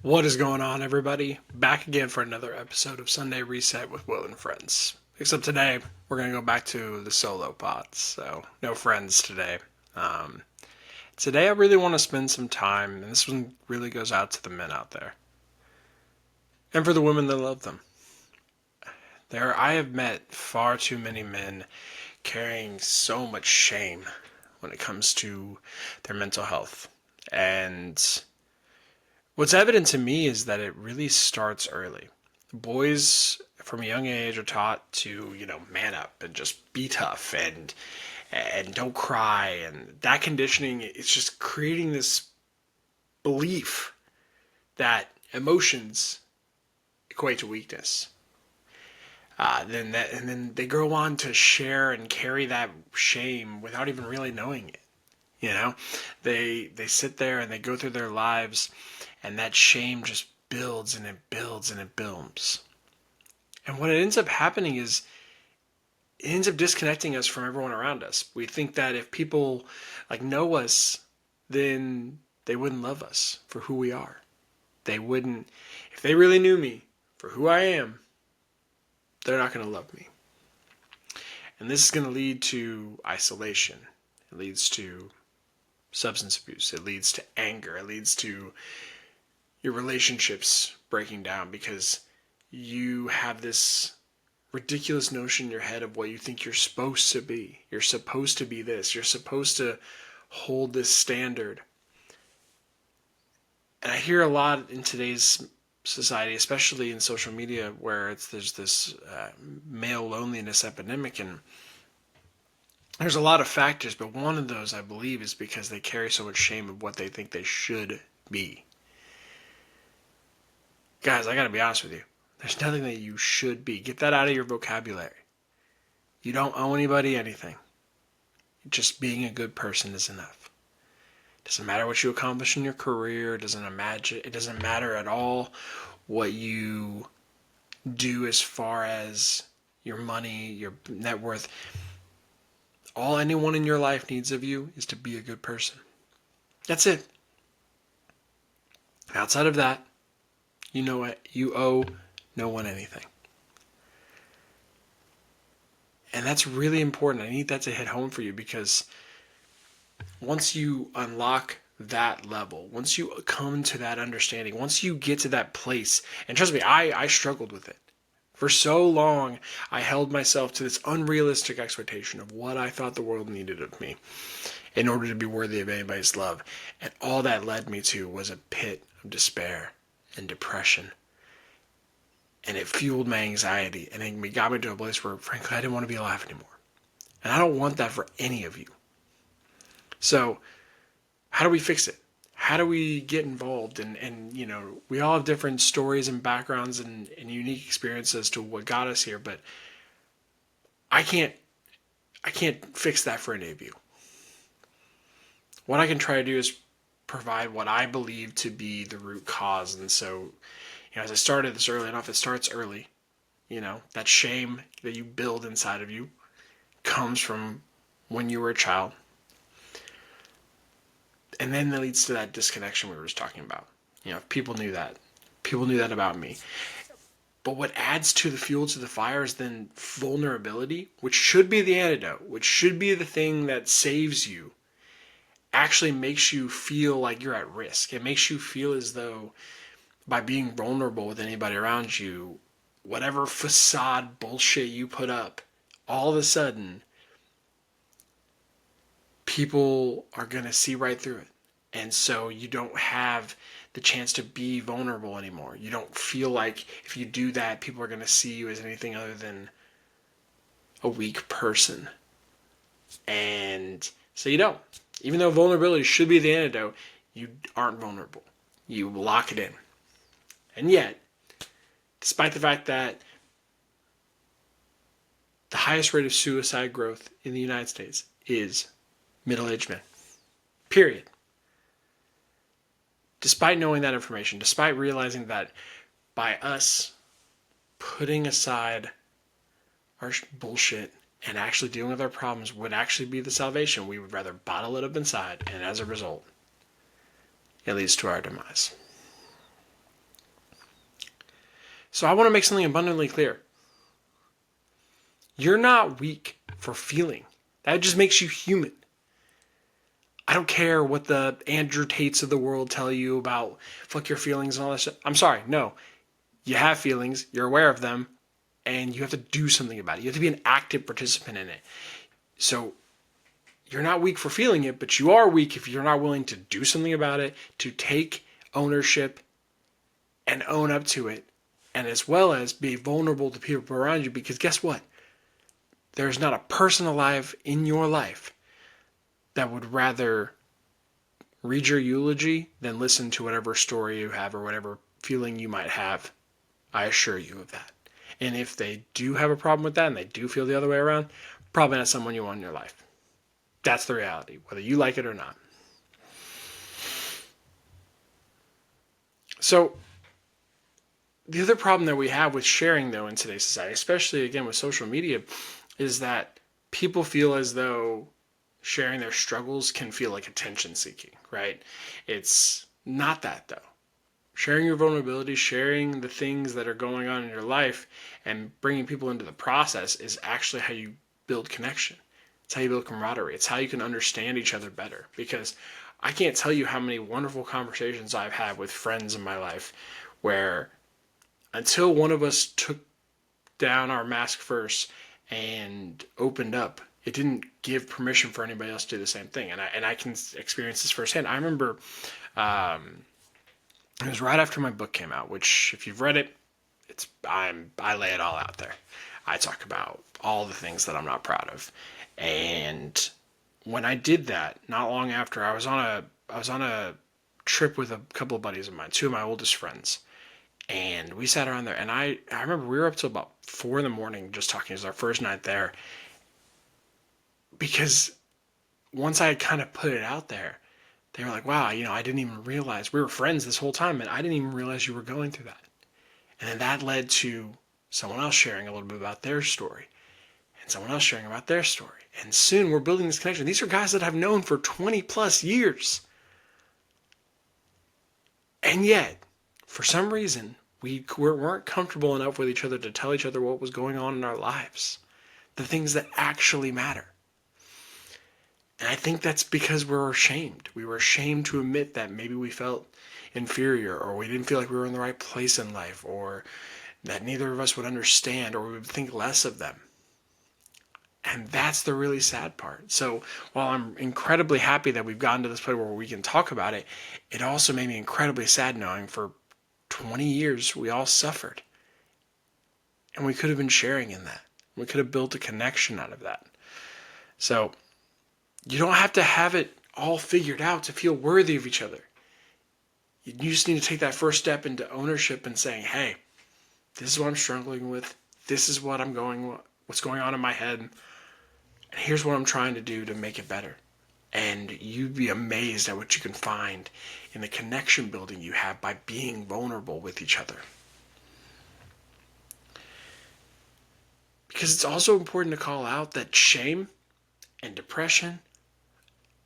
What is going on, everybody? Back again for another episode of Sunday Reset with Will and Friends. Except today, we're going to go back to the solo pods, so no friends today. Um, Today, I really want to spend some time, and this one really goes out to the men out there, and for the women that love them. I have met far too many men carrying so much shame when it comes to their mental health. And what's evident to me is that it really starts early. Boys from a young age are taught to, man up and just be tough and don't cry, and that conditioning is just creating this belief that emotions equate to weakness. And then they go on to share and carry that shame without even really knowing it. They sit there and they go through their lives, and that shame just builds and it builds and it builds. And what ends up happening is it ends up disconnecting us from everyone around us. We think that if people know us, then they wouldn't love us for who we are. They wouldn't, if they really knew me for who I am, they're not going to love me. And this is going to lead to isolation. It leads to substance abuse. It leads to anger. It leads to your relationships breaking down because you have this ridiculous notion in your head of what you think you're supposed to be. You're supposed to be this. You're supposed to hold this standard. And I hear a lot in today's society, especially in social media, where there's this male loneliness epidemic, and there's a lot of factors, but one of those, I believe, is because they carry so much shame of what they think they should be. Guys, I gotta be honest with you. There's nothing that you should be. Get that out of your vocabulary. You don't owe anybody anything. Just being a good person is enough. It doesn't matter what you accomplish in your career. It doesn't matter at all what you do as far as your money, your net worth. All anyone in your life needs of you is to be a good person. That's it. Outside of that, you know what? You owe no one anything. And that's really important. I need that to hit home for you, because once you unlock that level, once you come to that understanding, once you get to that place, and trust me, I struggled with it. For so long, I held myself to this unrealistic expectation of what I thought the world needed of me in order to be worthy of anybody's love. And all that led me to was a pit of despair and depression. And it fueled my anxiety, and it got me to a place where, frankly, I didn't want to be alive anymore. And I don't want that for any of you. So, how do we fix it? How do we get involved? And we all have different stories and backgrounds and unique experiences as to what got us here, but I can't fix that for any of you. What I can try to do is provide what I believe to be the root cause. And so, as I started this early enough, it starts early. That shame that you build inside of you comes from when you were a child. And then that leads to that disconnection we were just talking about. If people knew that about me. But what adds to the fuel to the fire is then vulnerability, which should be the antidote, which should be the thing that saves you, actually makes you feel like you're at risk. It makes you feel as though by being vulnerable with anybody around you, whatever facade bullshit you put up, all of a sudden, people are going to see right through it. And so you don't have the chance to be vulnerable anymore. You don't feel like if you do that, people are going to see you as anything other than a weak person. And so you don't. Even though vulnerability should be the antidote, you aren't vulnerable. You lock it in. And yet, despite the fact that the highest rate of suicide growth in the United States is middle-aged men. Period. Despite knowing that information, despite realizing that by us putting aside our bullshit and actually dealing with our problems would actually be the salvation, we would rather bottle it up inside, and as a result, it leads to our demise. So I want to make something abundantly clear. You're not weak for feeling. That just makes you human. I don't care what the Andrew Tates of the world tell you about fuck your feelings and all that shit. I'm sorry, no. You have feelings, you're aware of them, and you have to do something about it. You have to be an active participant in it. So you're not weak for feeling it, but you are weak if you're not willing to do something about it, to take ownership and own up to it, and as well as be vulnerable to people around you, because guess what? There's not a person alive in your life that would rather read your eulogy than listen to whatever story you have or whatever feeling you might have. I assure you of that. And if they do have a problem with that and they do feel the other way around, probably not someone you want in your life. That's the reality, whether you like it or not. So the other problem that we have with sharing, though, in today's society, especially again with social media, is that people feel as though sharing their struggles can feel like attention seeking, right? It's not that, though. Sharing your vulnerability, sharing the things that are going on in your life, and bringing people into the process is actually how you build connection. It's how you build camaraderie. It's how you can understand each other better. Because I can't tell you how many wonderful conversations I've had with friends in my life where until one of us took down our mask first and opened up, it didn't give permission for anybody else to do the same thing. And I can experience this firsthand. I remember it was right after my book came out, which if you've read it, I lay it all out there. I talk about all the things that I'm not proud of. And when I did that, not long after, I was on a trip with a couple of buddies of mine, two of my oldest friends. And we sat around there, and I remember we were up till about 4 a.m. just talking. It was our first night there. Because once I had kind of put it out there, they were like, wow, I didn't even realize we were friends this whole time, and I didn't even realize you were going through that. And then that led to someone else sharing a little bit about their story, and someone else sharing about their story. And soon we're building this connection. These are guys that I've known for 20 plus years. And yet, for some reason, we weren't comfortable enough with each other to tell each other what was going on in our lives, the things that actually matter. And I think that's because we're ashamed. We were ashamed to admit that maybe we felt inferior, or we didn't feel like we were in the right place in life, or that neither of us would understand, or we would think less of them. And that's the really sad part. So while I'm incredibly happy that we've gotten to this point where we can talk about it, it also made me incredibly sad knowing for 20 years we all suffered. And we could have been sharing in that. We could have built a connection out of that. So you don't have to have it all figured out to feel worthy of each other. You just need to take that first step into ownership and saying, hey, this is what I'm struggling with. This is what's going on in my head. And here's what I'm trying to do to make it better. And you'd be amazed at what you can find in the connection building you have by being vulnerable with each other. Because it's also important to call out that shame and depression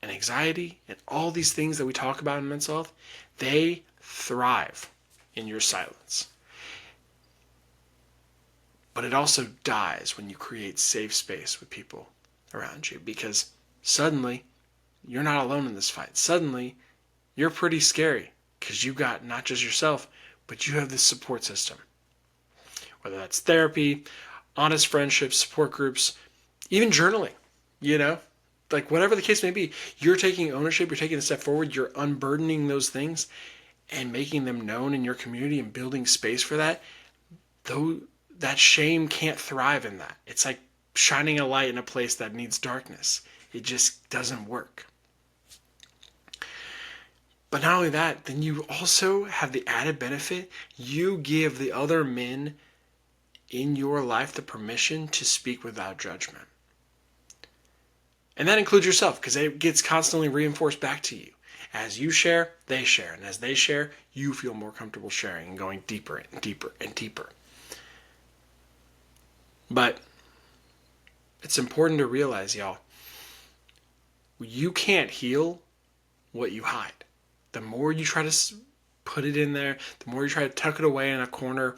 and anxiety and all these things that we talk about in mental health, they thrive in your silence. But it also dies when you create safe space with people around you, because suddenly you're not alone in this fight. Suddenly you're pretty scary because you've got not just yourself, but you have this support system. Whether that's therapy, honest friendships, support groups, even journaling, like whatever the case may be, you're taking ownership, you're taking a step forward, you're unburdening those things and making them known in your community and building space for that. Though that shame can't thrive in that. It's like shining a light in a place that needs darkness. It just doesn't work. But not only that, then you also have the added benefit, you give the other men in your life the permission to speak without judgment. And that includes yourself, because it gets constantly reinforced back to you. As you share, they share. And as they share, you feel more comfortable sharing and going deeper and deeper and deeper. But it's important to realize, y'all, you can't heal what you hide. The more you try to put it in there, the more you try to tuck it away in a corner,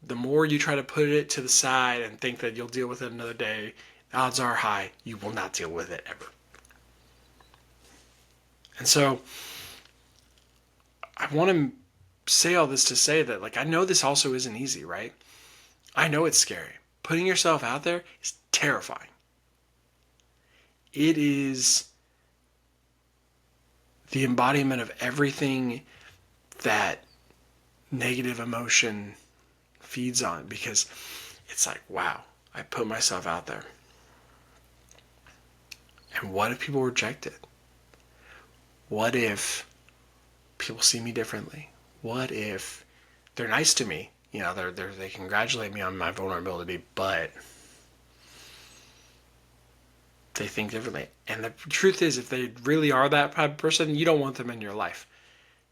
the more you try to put it to the side and think that you'll deal with it another day, odds are high you will not deal with it ever. And so I want to say all this to say that, like, I know this also isn't easy, right? I know it's scary. Putting yourself out there is terrifying. It is the embodiment of everything that negative emotion feeds on, because it's like, wow, I put myself out there. And what if people reject it? What if people see me differently? What if they're nice to me? You know, they congratulate me on my vulnerability, but they think differently. And the truth is, if they really are that type of person, you don't want them in your life.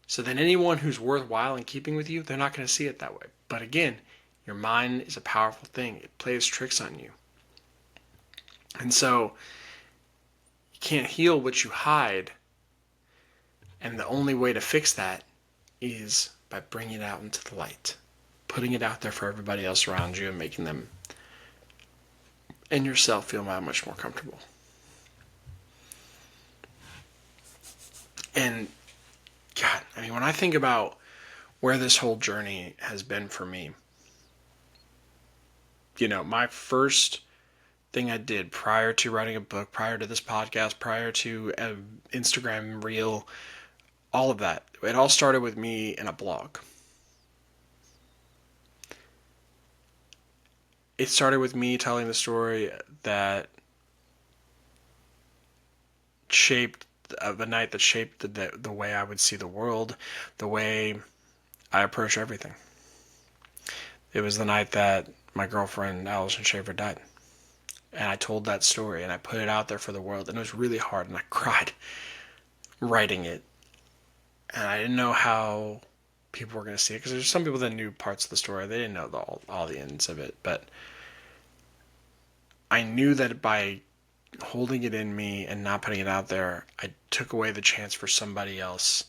So then anyone who's worthwhile in keeping with you, they're not going to see it that way. But again, your mind is a powerful thing. It plays tricks on you. And so you can't heal what you hide. And the only way to fix that is by bringing it out into the light, putting it out there for everybody else around you and making them and yourself feel much more comfortable. And God, I mean, when I think about where this whole journey has been for me, you know, my first thing I did prior to writing a book, prior to this podcast, prior to Instagram reel, all of that, it all started with me in a blog. It started with me telling the story that shaped the night that shaped the way I would see the world, the way I approach everything. It was the night that my girlfriend, Allison Shaver, died. And I told that story and I put it out there for the world, and it was really hard, and I cried writing it. And I didn't know how people were going to see it, because there's some people that knew parts of the story. They didn't know all the ends of it. But I knew that by holding it in me and not putting it out there, I took away the chance for somebody else,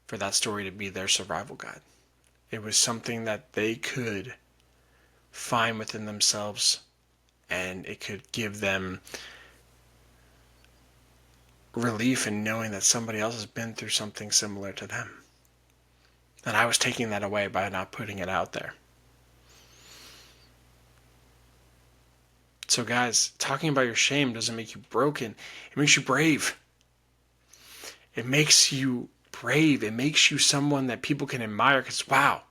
for that story to be their survival guide. It was something that they could find within themselves, and it could give them relief in knowing that somebody else has been through something similar to them. And I was taking that away by not putting it out there. So guys, talking about your shame doesn't make you broken. It makes you brave. It makes you brave. It makes you someone that people can admire, because, wow,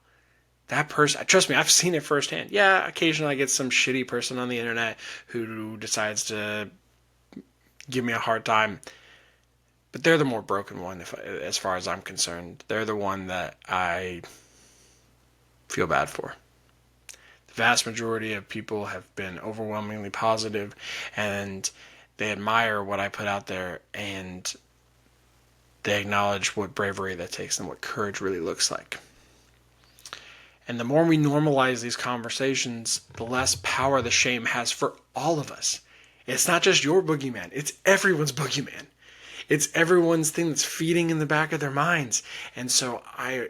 that person, trust me, I've seen it firsthand. Yeah, occasionally I get some shitty person on the internet who decides to give me a hard time. But they're the more broken one, as far as I'm concerned. They're the one that I feel bad for. The vast majority of people have been overwhelmingly positive, and they admire what I put out there, and they acknowledge what bravery that takes and what courage really looks like. And the more we normalize these conversations, the less power the shame has for all of us. It's not just your boogeyman, it's everyone's boogeyman. It's everyone's thing that's feeding in the back of their minds. And so I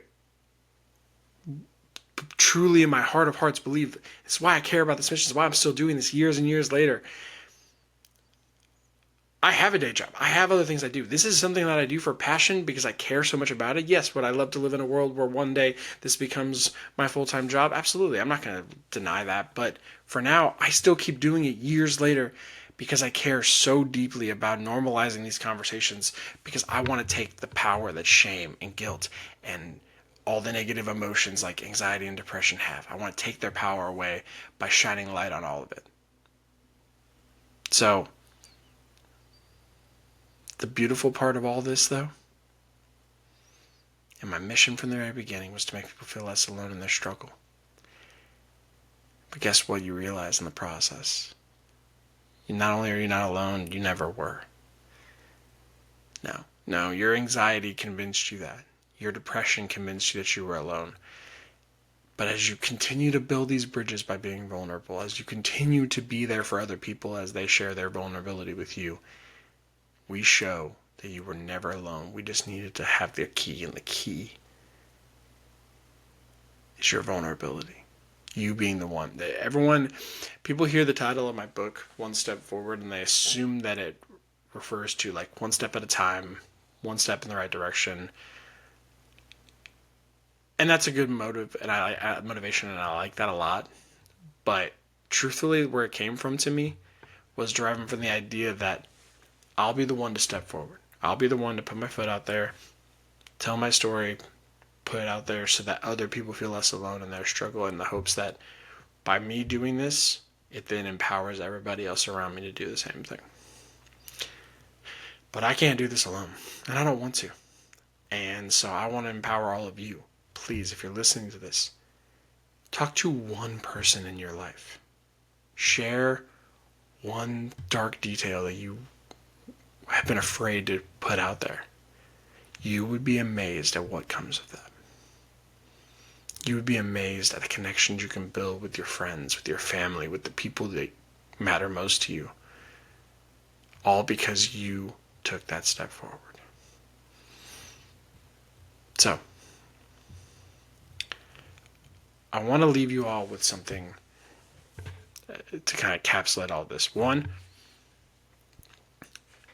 truly, in my heart of hearts, believe it's why I care about this mission. It's why I'm still doing this years and years later. I have a day job. I have other things I do. This is something that I do for passion because I care so much about it. Yes, would I love to live in a world where one day this becomes my full-time job? Absolutely. I'm not going to deny that. But for now, I still keep doing it years later because I care so deeply about normalizing these conversations, because I want to take the power that shame and guilt and all the negative emotions like anxiety and depression have. I want to take their power away by shining light on all of it. So the beautiful part of all this, though, and my mission from the very beginning, was to make people feel less alone in their struggle. But guess what you realize in the process? Not only are you not alone, you never were. No, your anxiety convinced you that. Your depression convinced you that you were alone. But as you continue to build these bridges by being vulnerable, as you continue to be there for other people as they share their vulnerability with you, we show that you were never alone. We just needed to have the key, and the key is your vulnerability. You being the one. People hear the title of my book, One Step Forward, and they assume that it refers to like one step at a time, one step in the right direction. And that's a good motivation, and I like that a lot. But truthfully, where it came from to me was deriving from the idea that I'll be the one to step forward. I'll be the one to put my foot out there, tell my story, put it out there so that other people feel less alone in their struggle, in the hopes that by me doing this, it then empowers everybody else around me to do the same thing. But I can't do this alone, and I don't want to. And so I want to empower all of you. Please, if you're listening to this, talk to one person in your life. Share one dark detail that you have been afraid to put out there. You would be amazed at what comes of that. You would be amazed at the connections you can build with your friends, with your family, with the people that matter most to you. All because you took that step forward. So, I want to leave you all with something to kind of encapsulate all this. One,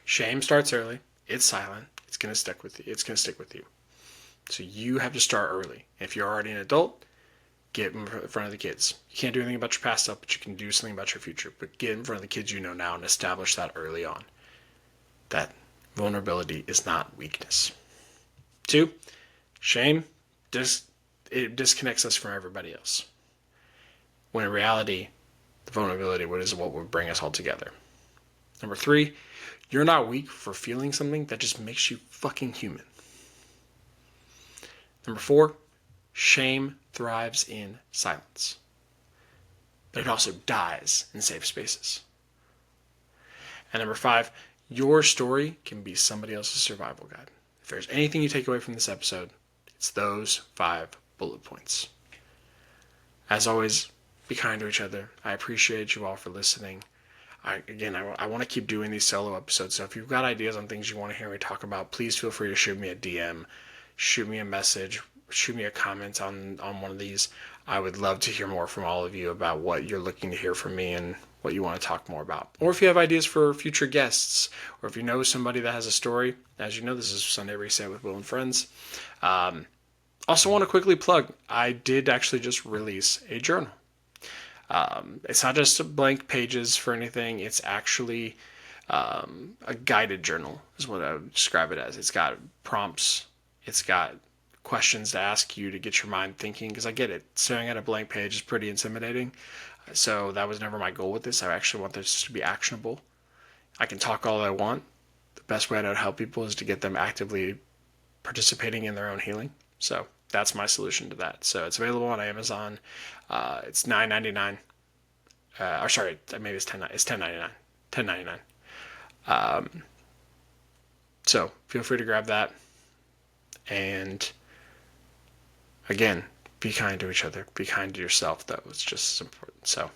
shame starts early. It's silent. It's going to stick with you. It's going to stick with you. So you have to start early. If you're already an adult, get in front of the kids. You can't do anything about your past stuff, but you can do something about your future. But get in front of the kids you know now and establish that early on. That vulnerability is not weakness. 2, shame, it disconnects us from everybody else. When in reality, the vulnerability is what will bring us all together. 3, you're not weak for feeling something that just makes you fucking human. 4, shame thrives in silence. But it also dies in safe spaces. And 5, your story can be somebody else's survival guide. If there's anything you take away from this episode, it's those 5 bullet points. As always, be kind to each other. I appreciate you all for listening. I want to keep doing these solo episodes, so if you've got ideas on things you want to hear me talk about, please feel free to shoot me a DM, shoot me a message, shoot me a comment on one of these. I would love to hear more from all of you about what you're looking to hear from me and what you want to talk more about. Or if you have ideas for future guests, or if you know somebody that has a story. As you know, this is Sunday Reset with Will and Friends. Also want to quickly plug, I did actually just release a journal. It's not just blank pages for anything. It's actually a guided journal is what I would describe it as. It's got prompts. It's got questions to ask you to get your mind thinking, because I get it. Staring at a blank page is pretty intimidating. So that was never my goal with this. I actually want this to be actionable. I can talk all I want. The best way to help people is to get them actively participating in their own healing. So that's my solution to that. So it's available on Amazon. It's $9.99. Or sorry, maybe it's $10. It's $10.99. $10.99. So feel free to grab that. And again, be kind to each other. Be kind to yourself. That was just as important. So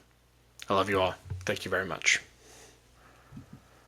I love you all. Thank you very much.